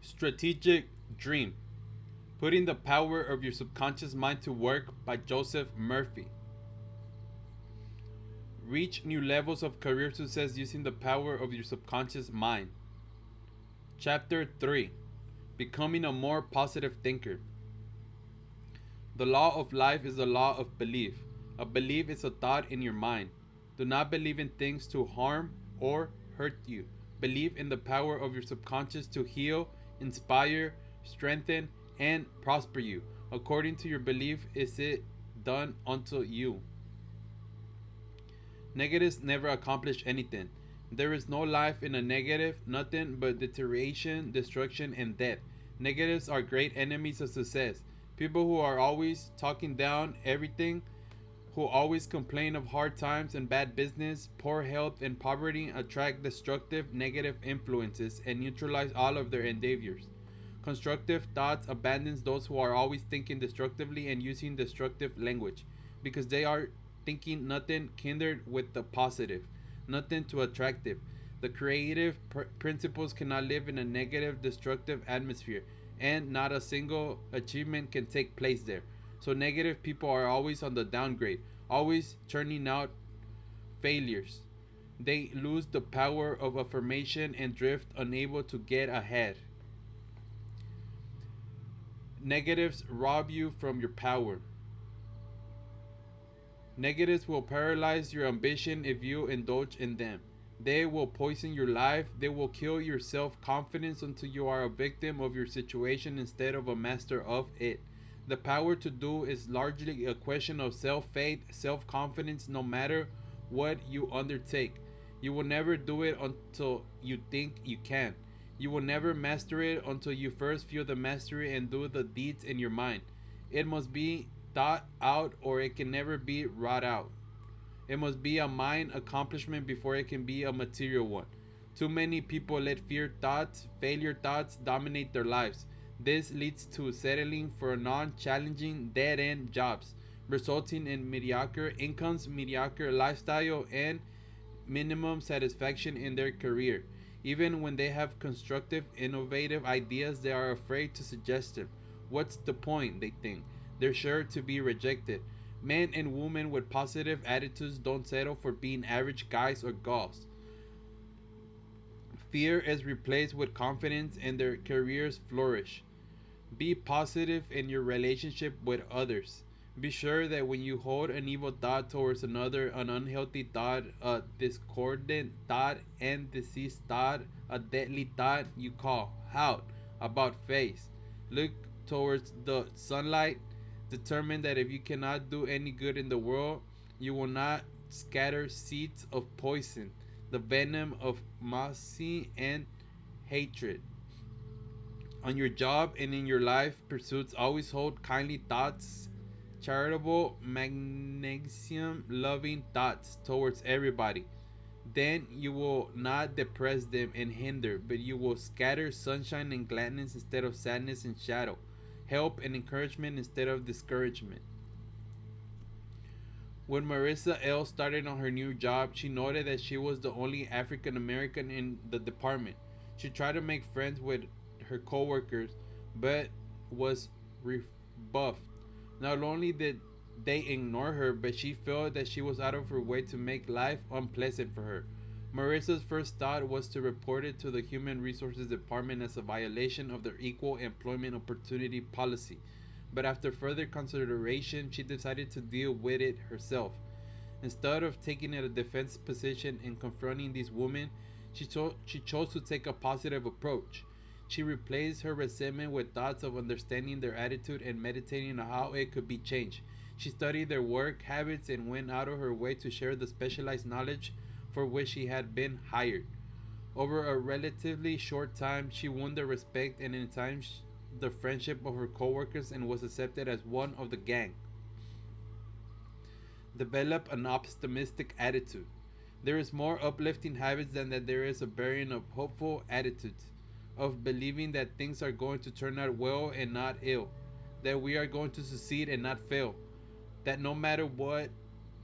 Strategic Dream: Putting the Power of Your Subconscious Mind to Work by Joseph Murphy. Reach new levels of career success using the power of your subconscious mind. Chapter 3: Becoming a More Positive Thinker. The law of life is the law of belief. A belief is a thought in your mind. Do not believe in things to harm or hurt you. Believe in the power of your subconscious to heal, inspire, strengthen, and prosper you. According to your belief is it done unto you. Negatives never accomplish anything. There is no life in a negative, nothing but deterioration, destruction, and death. Negatives are great enemies of success. People who are always talking down everything, who always complain of hard times and bad business, poor health, and poverty attract destructive, negative influences and neutralize all of their endeavors. Constructive thoughts abandons those who are always thinking destructively and using destructive language, because they are thinking nothing kindred with the positive, nothing too attractive. The creative principles cannot live in a negative, destructive atmosphere, and not a single achievement can take place there. So negative people are always on the downgrade, always churning out failures. They lose the power of affirmation and drift unable to get ahead. Negatives rob you from your power. Negatives will paralyze your ambition if you indulge in them. They will poison your life. They will kill your self confidence until you are a victim of your situation instead of a master of it. The power to do is largely a question of self faith, self confidence, no matter what you undertake. You will never do it until you think you can. You will never master it until you first feel the mastery and do the deeds in your mind. It must be thought out or it can never be wrought out. It must be a mind accomplishment before it can be a material one. Too many people let fear thoughts, failure thoughts dominate their lives. This leads to settling for non challenging, dead end jobs, resulting in mediocre incomes, mediocre lifestyle, and minimum satisfaction in their career. Even when they have constructive, innovative ideas, they are afraid to suggest them. What's the point, they think? They're sure to be rejected. Men and women with positive attitudes don't settle for being average guys or gals. Fear is replaced with confidence and their careers flourish. Be positive in your relationship with others. Be sure that when you hold an evil thought towards another, an unhealthy thought, a discordant thought, and diseased thought, a deadly thought, you call out about face. Look towards the sunlight. Determine that if you cannot do any good in the world, you will not scatter seeds of poison, the venom of mercy and hatred. On your job and in your life pursuits, always hold kindly thoughts, charitable, magnanimous, loving thoughts towards everybody. Then you will not depress them and hinder, but you will scatter sunshine and gladness instead of sadness and shadow, help and encouragement instead of discouragement. When Marissa L. started on her new job, she noted that she was the only African American in the department. She tried to make friends with her coworkers, but was rebuffed. Not only did they ignore her, but she felt that she was out of her way to make life unpleasant for her. Marissa's first thought was to report it to the Human Resources Department as a violation of their Equal Employment Opportunity Policy, but after further consideration, she decided to deal with it herself. Instead of taking a defense position and confronting these women, she chose to take a positive approach. She replaced her resentment with thoughts of understanding their attitude and meditating on how it could be changed. She studied their work habits and went out of her way to share the specialized knowledge for which she had been hired. Over a relatively short time, she won the respect and in time the friendship of her coworkers and was accepted as one of the gang. Develop an optimistic attitude. There is more uplifting habits than that there is a bearing of hopeful attitudes, of believing that things are going to turn out well and not ill, that we are going to succeed and not fail, that no matter what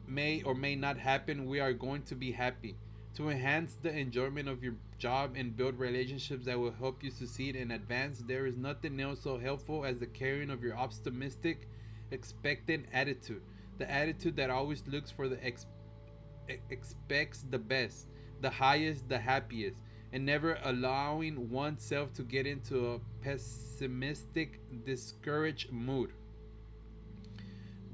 may or may not happen, we are going to be happy. To enhance the enjoyment of your job and build relationships that will help you succeed and advance. There is nothing else so helpful as the carrying of your optimistic, expectant attitude. The attitude that always looks for the expects the best, the highest, the happiest, and never allowing oneself to get into a pessimistic, discouraged mood.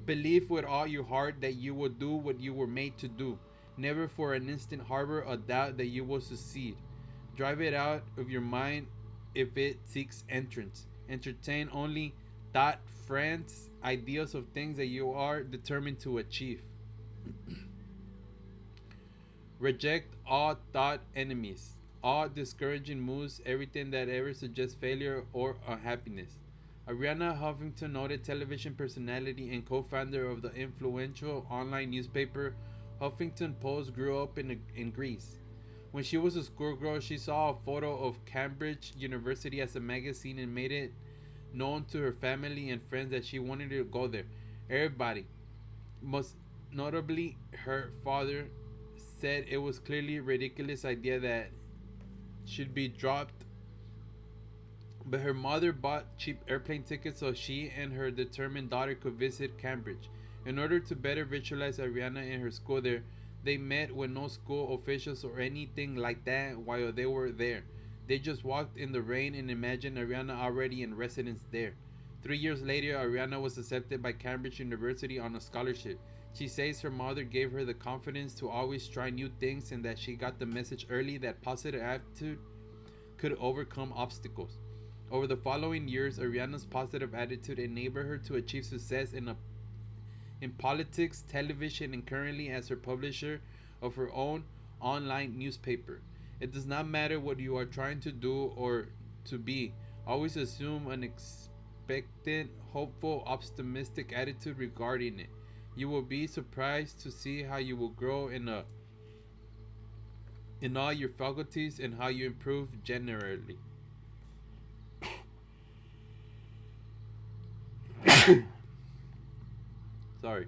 Believe with all your heart that you will do what you were made to do. Never for an instant harbor a doubt that you will succeed. Drive it out of your mind if it seeks entrance. Entertain only thought, friends, ideas of things that you are determined to achieve. Reject all thought enemies, all discouraging moves, everything that ever suggests failure or unhappiness. Ariana Huffington, noted television personality and co founder of the influential online newspaper Huffington Post, grew up in Greece. When she was a schoolgirl, she saw a photo of Cambridge University as a magazine and made it known to her family and friends that she wanted to go there. Everybody, most notably her father, said it was clearly a ridiculous idea that should be dropped, but her mother bought cheap airplane tickets so she and her determined daughter could visit Cambridge. In order to better visualize Ariana and her school there, they met with no school officials or anything like that while they were there. They just walked in the rain and imagined Ariana already in residence there. 3 years later, Ariana was accepted by Cambridge University on a scholarship. She says her mother gave her the confidence to always try new things and that she got the message early that positive attitude could overcome obstacles. Over the following years, Ariana's positive attitude enabled her to achieve success in politics, television, and currently as her publisher of her own online newspaper. It does not matter what you are trying to do or to be. Always assume an expectant, hopeful, optimistic attitude regarding it. You will be surprised to see how you will grow in all your faculties and how you improve generally. Sorry.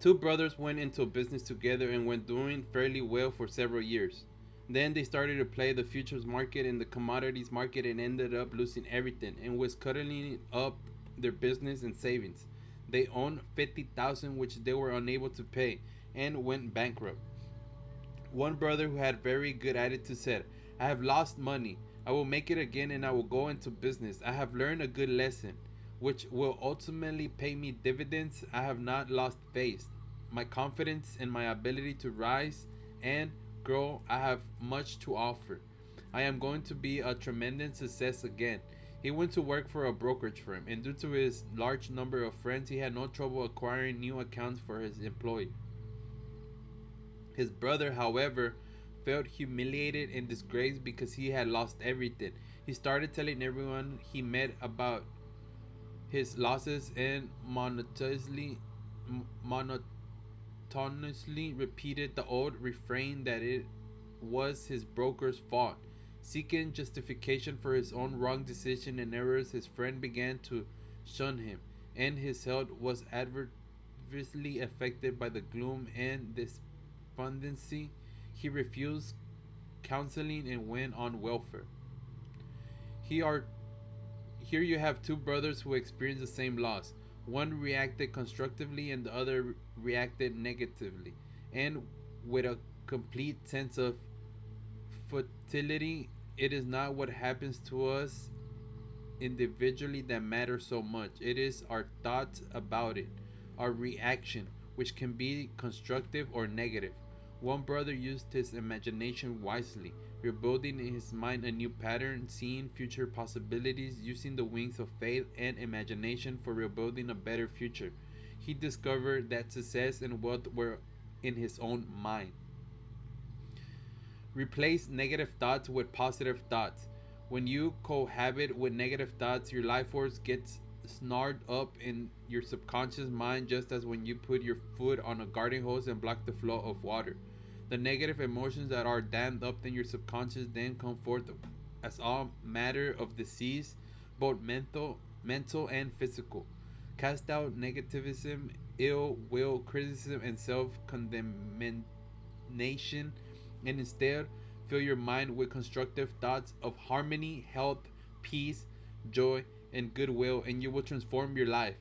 Two brothers went into business together and went doing fairly well for several years. Then they started to play the futures market and the commodities market and ended up losing everything and was cutting up their business and savings. They owned 50,000 which they were unable to pay and went bankrupt. One brother who had very good attitude said, "I have lost money. I will make it again and I will go into business. I have learned a good lesson, which will ultimately pay me dividends. I have not lost faith, my confidence in my ability to rise and grow. I have much to offer. I am going to be a tremendous success again." He went to work for a brokerage firm, and due to his large number of friends, he had no trouble acquiring new accounts for his employees. His brother, however, felt humiliated and disgraced because he had lost everything. He started telling everyone he met about his losses and monotonously repeated the old refrain that it was his broker's fault. Seeking justification for his own wrong decision and errors, his friend began to shun him, and his health was adversely affected by the gloom and despondency. He refused counseling and went on welfare. Here Here you have two brothers who experienced the same loss. One reacted constructively and the other reacted negatively, and with a complete sense of futility. It is not what happens to us individually that matters so much. It is our thoughts about it, our reaction, which can be constructive or negative. One brother used his imagination wisely, rebuilding in his mind a new pattern, seeing future possibilities, using the wings of faith and imagination for rebuilding a better future. He discovered that success and wealth were in his own mind. Replace negative thoughts with positive thoughts. When you cohabit with negative thoughts, your life force gets snarled up in your subconscious mind, just as when you put your foot on a garden hose and block the flow of water. The negative emotions that are dammed up in your subconscious then come forth as all matter of disease, both mental and physical. Cast out negativism, ill will, criticism, and self condemnation and instead fill your mind with constructive thoughts of harmony, health, peace, joy, and goodwill, and you will transform your life.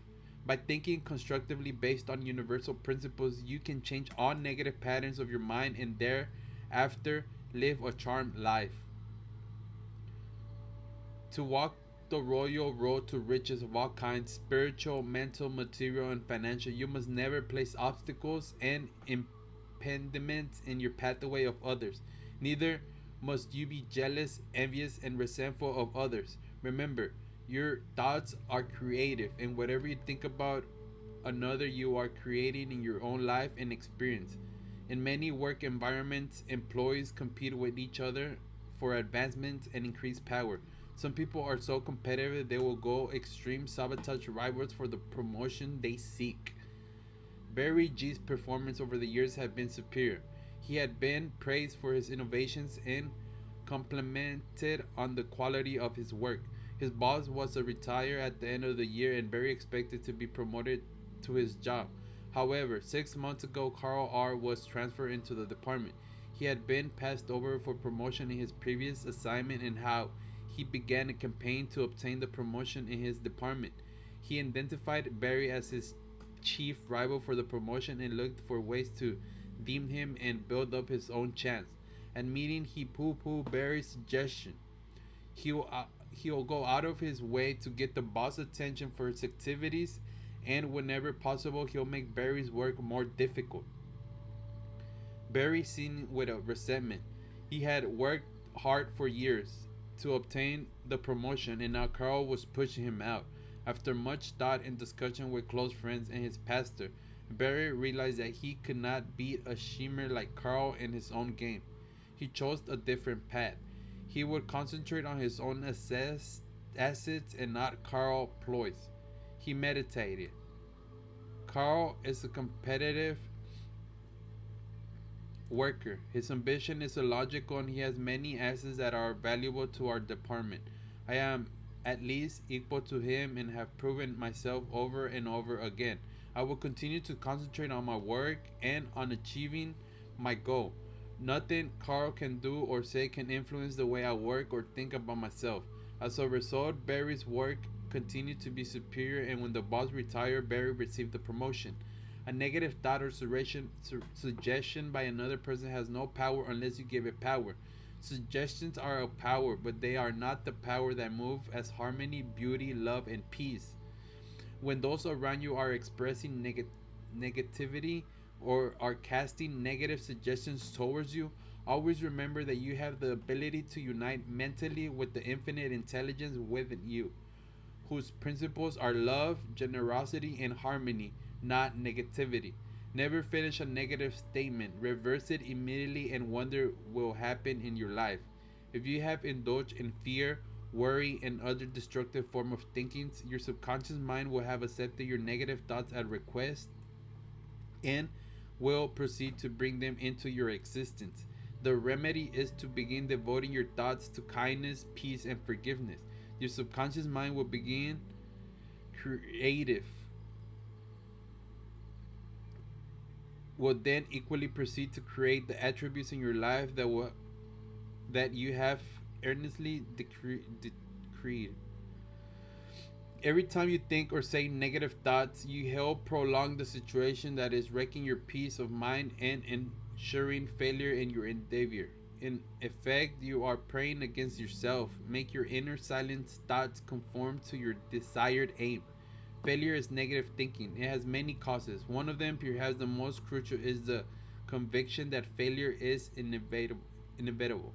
By thinking constructively based on universal principles, you can change all negative patterns of your mind and thereafter live a charmed life. To walk the royal road to riches of all kinds, spiritual, mental, material, and financial, you must never place obstacles and impediments in your pathway of others. Neither must you be jealous, envious, and resentful of others. Remember, your thoughts are creative, and whatever you think about another, you are creating in your own life and experience. In many work environments, employees compete with each other for advancement and increased power. Some people are so competitive they will go extreme sabotage rivals for the promotion they seek. Barry G's performance over the years had been superior. He had been praised for his innovations and complimented on the quality of his work. His boss was to retire at the end of the year and Barry expected to be promoted to his job. However, 6 months ago, Carl R. was transferred into the department. He had been passed over for promotion in his previous assignment and how he began a campaign to obtain the promotion in his department. He identified Barry as his chief rival for the promotion and looked for ways to deem him and build up his own chance. At meeting, he poo-pooed Barry's suggestion. He'll go out of his way to get the boss' attention for his activities, and whenever possible, he'll make Barry's work more difficult. Barry seen with a resentment. He had worked hard for years to obtain the promotion, and now Carl was pushing him out. After much thought and discussion with close friends and his pastor, Barry realized that he could not beat a schemer like Carl in his own game. He chose a different path. He would concentrate on his own assets and not Carl ploys. He meditated. Carl is a competitive worker. His ambition is illogical and he has many assets that are valuable to our department. I am at least equal to him and have proven myself over and over again. I will continue to concentrate on my work and on achieving my goal. Nothing Carl can do or say can influence the way I work or think about myself. As a result, Barry's work continued to be superior, and when the boss retired, Barry received the promotion. A negative thought or suggestion by another person has no power unless you give it power. Suggestions are a power, but they are not the power that move as harmony, beauty, love, and peace. When those around you are expressing negativity or are casting negative suggestions towards you, always remember that you have the ability to unite mentally with the infinite intelligence within you, whose principles are love, generosity, and harmony, not negativity. Never finish a negative statement. Reverse it immediately and wonder will happen in your life. If you have indulged in fear, worry, and other destructive form of thinking, your subconscious mind will have accepted your negative thoughts at request and will proceed to bring them into your existence. The remedy is to begin devoting your thoughts to kindness, peace, and forgiveness. Your subconscious mind will begin creative, will then equally proceed to create the attributes in your life that you have earnestly decreed. Every time you think or say negative thoughts, you help prolong the situation that is wrecking your peace of mind and ensuring failure in your endeavor. In effect, you are praying against yourself. Make your inner silent thoughts conform to your desired aim. Failure is negative thinking. It has many causes. One of them, perhaps the most crucial, is the conviction that failure is inevitable. Inevitable.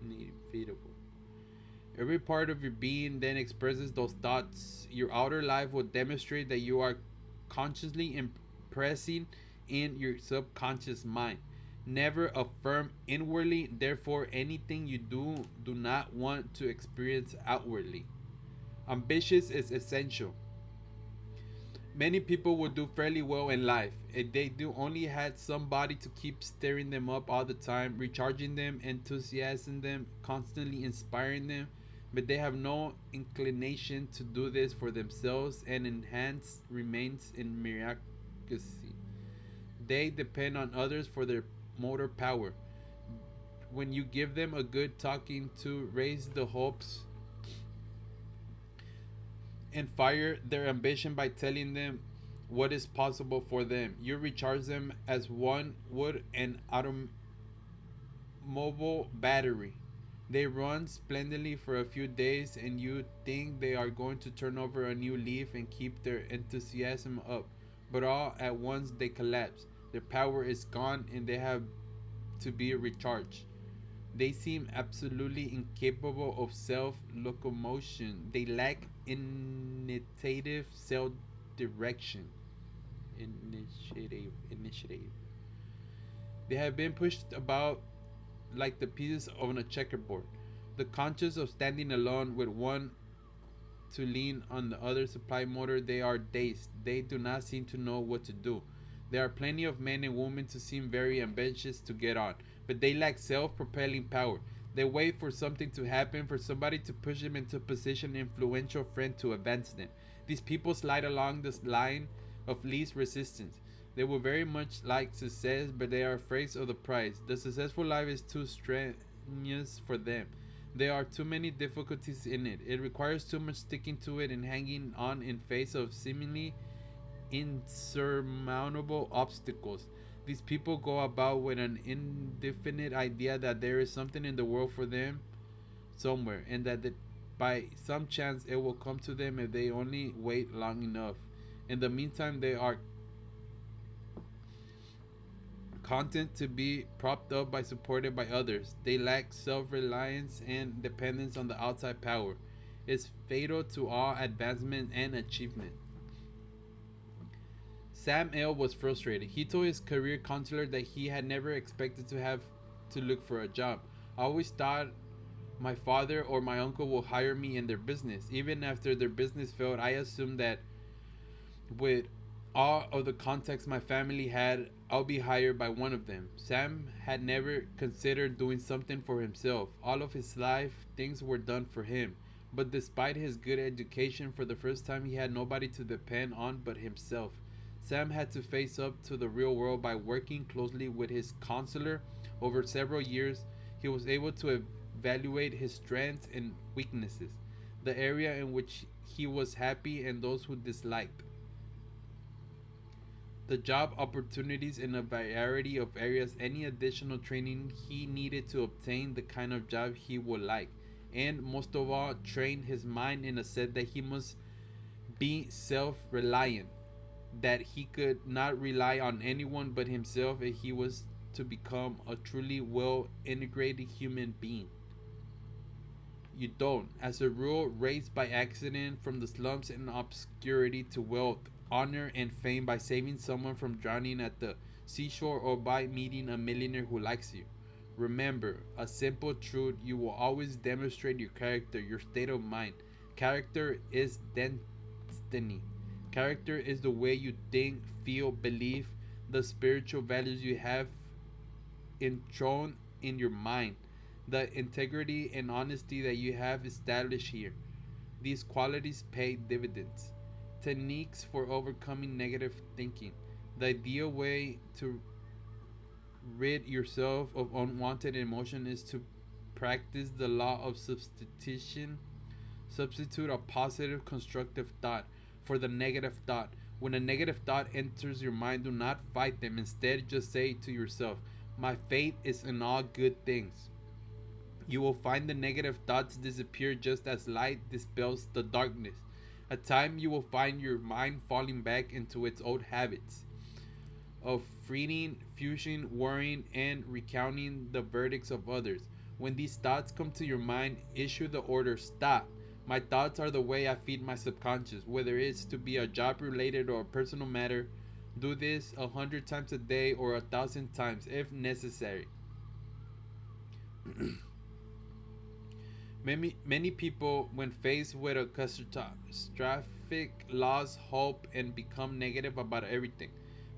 Inevitable. Every part of your being then expresses those thoughts. Your outer life will demonstrate that you are consciously impressing in your subconscious mind. Never affirm inwardly, therefore, anything you do not want to experience outwardly. Ambitious is essential. Many people will do fairly well in life if they do only had somebody to keep stirring them up all the time, recharging them, enthusiasming them, constantly inspiring them, but they have no inclination to do this for themselves and enhance remains in mediocrity. They depend on others for their motor power. when you give them a good talking to, raise the hopes and fire their ambition by telling them what is possible for them. You recharge them as one would an automobile battery. They run splendidly for a few days, and you think they are going to turn over a new leaf and keep their enthusiasm up. But all at once they collapse. Their power is gone, and they have to be recharged. They seem absolutely incapable of self locomotion. They lack initiative, self direction. Initiative. They have been pushed about like the pieces on a checkerboard. The conscious of standing alone with one to lean on the other supply motor, they are dazed. They do not seem to know what to do. There are plenty of men and women to seem very ambitious to get on, but they lack self propelling power. They wait for something to happen, for somebody to push them into a position, influential friend to advance them. These people slide along this line of least resistance. They would very much like success, but they are afraid of the price. The successful life is too strenuous for them. There are too many difficulties in it. It requires too much sticking to it and hanging on in face of seemingly insurmountable obstacles. These people go about with an indefinite idea that there is something in the world for them somewhere, and that by some chance it will come to them if they only wait long enough. In the meantime, they are content to be propped up by supported by others. They lack self-reliance and dependence on the outside power. It's fatal to all advancement and achievement. Sam L. was frustrated. He told his career counselor that he had never expected to have to look for a job. I always thought my father or my uncle will hire me in their business. Even after their business failed, I assumed that with all of the contacts my family had, I'll be hired by one of them. Sam had never considered doing something for himself. All of his life, things were done for him. But despite his good education, for the first time he had nobody to depend on but himself. Sam had to face up to the real world by working closely with his counselor. Over several years, he was able to evaluate his strengths and weaknesses, the area in which he was happy and those who disliked, the job opportunities in a variety of areas, any additional training he needed to obtain the kind of job he would like, and most of all, train his mind in a set that he must be self reliant, that he could not rely on anyone but himself if he was to become a truly well integrated human being. You don't, as a rule, raised by accident from the slums and obscurity to wealth, honor, and fame by saving someone from drowning at the seashore or by meeting a millionaire who likes you. Remember a simple truth: you will always demonstrate your character, your state of mind. Character is destiny. Character is the way you think, feel, believe, the spiritual values you have enthroned in your mind, the integrity and honesty that you have established here. These qualities pay dividends. Techniques for overcoming negative thinking. The ideal way to rid yourself of unwanted emotion is to practice the law of substitution. Substitute a positive, constructive thought for the negative thought. When a negative thought enters your mind, do not fight them. Instead, just say to yourself, "My faith is in all good things." You will find the negative thoughts disappear just as light dispels the darkness. At times, you will find your mind falling back into its old habits of fretting, fusing, worrying, and recounting the verdicts of others. When these thoughts come to your mind, issue the order: stop. My thoughts are the way I feed my subconscious, whether it's to be a job related or a personal matter. Do this 100 times a day or 1,000 times if necessary. Many people, when faced with a catastrophic loss, hope and become negative about everything.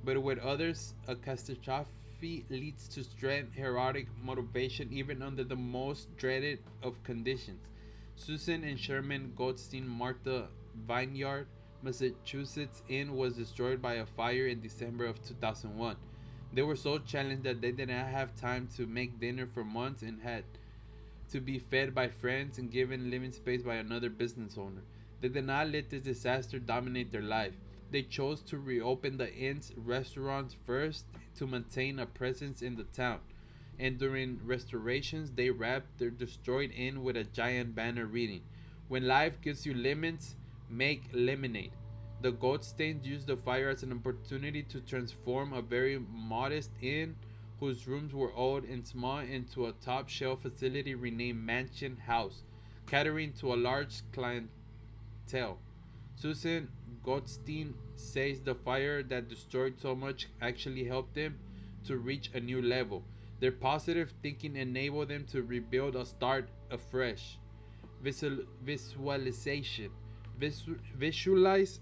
But with others, a catastrophe leads to strength, heroic motivation, even under the most dreaded of conditions. Susan and Sherman Goldstein, Martha Vineyard, Massachusetts Inn was destroyed by a fire in December of 2001. They were so challenged that they did not have time to make dinner for months and had to be fed by friends and given living space by another business owner. They did not let this disaster dominate their life. They chose to reopen the inn's restaurants first to maintain a presence in the town. And during restorations, they wrapped their destroyed inn with a giant banner reading, "When life gives you lemons, make lemonade." The Goldsteins used the fire as an opportunity to transform a very modest inn, whose rooms were old and small, into a top shelf facility renamed Mansion House, catering to a large clientele. Susan Goldstein says the fire that destroyed so much actually helped them to reach a new level. Their positive thinking enabled them to rebuild or start afresh. Visualization. Visualize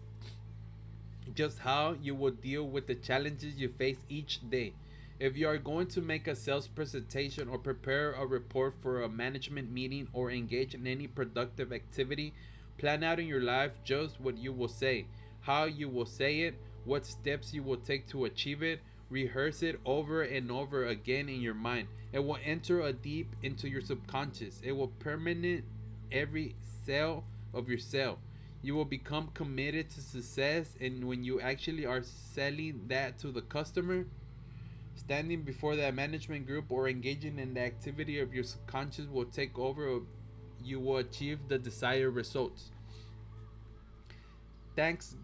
just how you will deal with the challenges you face each day. If you are going to make a sales presentation or prepare a report for a management meeting or engage in any productive activity, plan out in your life just what you will say, how you will say it, what steps you will take to achieve it. Rehearse it over and over again in your mind. It will enter a deep into your subconscious. It will permeate every cell of your cell. You will become committed to success, and when you actually are selling that to the customer, standing before that management group, or engaging in the activity of your subconscious will take over, you will achieve the desired results. Thanks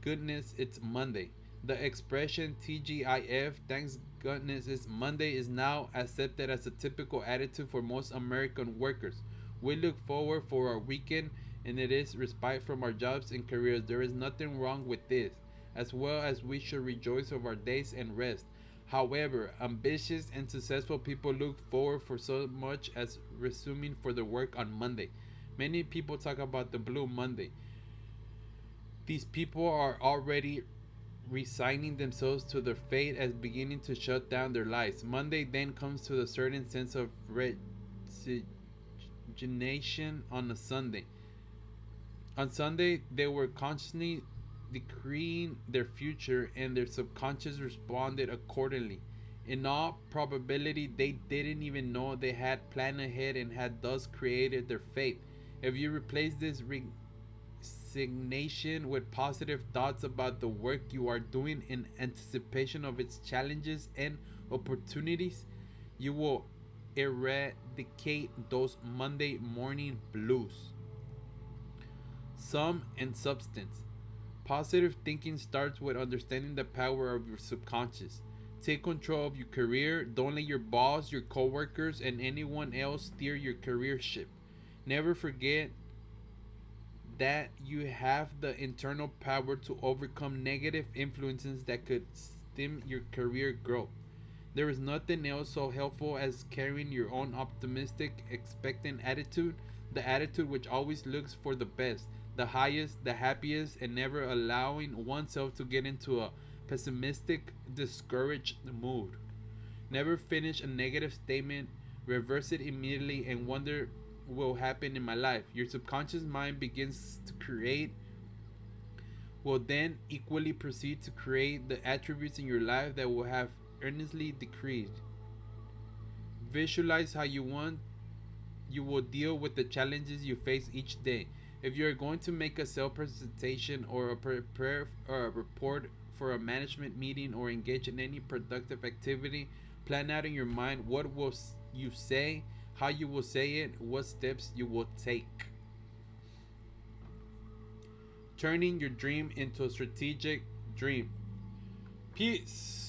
goodness it's Monday. The expression TGIF, thanks goodness it's Monday, is now accepted as a typical attitude for most American workers. We look forward for our weekend, and it is respite from our jobs and careers. There is nothing wrong with this, as well as we should rejoice of our days and rest. However, ambitious and successful people look forward for so much as resuming for their work on Monday. Many people talk about the Blue Monday. These people are already resigning themselves to their fate as beginning to shut down their lives. Monday then comes to a certain sense of resignation on a Sunday. On Sunday, they were consciously decreeing their future, and their subconscious responded accordingly. In all probability, they didn't even know they had planned ahead and had thus created their fate. If you replace this resignation with positive thoughts about the work you are doing in anticipation of its challenges and opportunities, you will eradicate those Monday morning blues. Sum and substance. Positive thinking starts with understanding the power of your subconscious. Take control of your career. Don't let your boss, your coworkers, and anyone else steer your career ship. Never forget that you have the internal power to overcome negative influences that could stem your career growth. There is nothing else so helpful as carrying your own optimistic, expectant attitude, the attitude which always looks for the best, the highest, the happiest, and never allowing oneself to get into a pessimistic, discouraged mood. Never finish a negative statement, reverse it immediately, and wonder will happen in my life. Your subconscious mind begins to create, will then equally proceed to create the attributes in your life that will have earnestly decreed. Visualize how you will deal with the challenges you face each day. If you are going to make a sales presentation or prepare a report for a management meeting or engage in any productive activity, plan out in your mind what will you say, how you will say it, what steps you will take. Turning your dream into a strategic dream. Peace.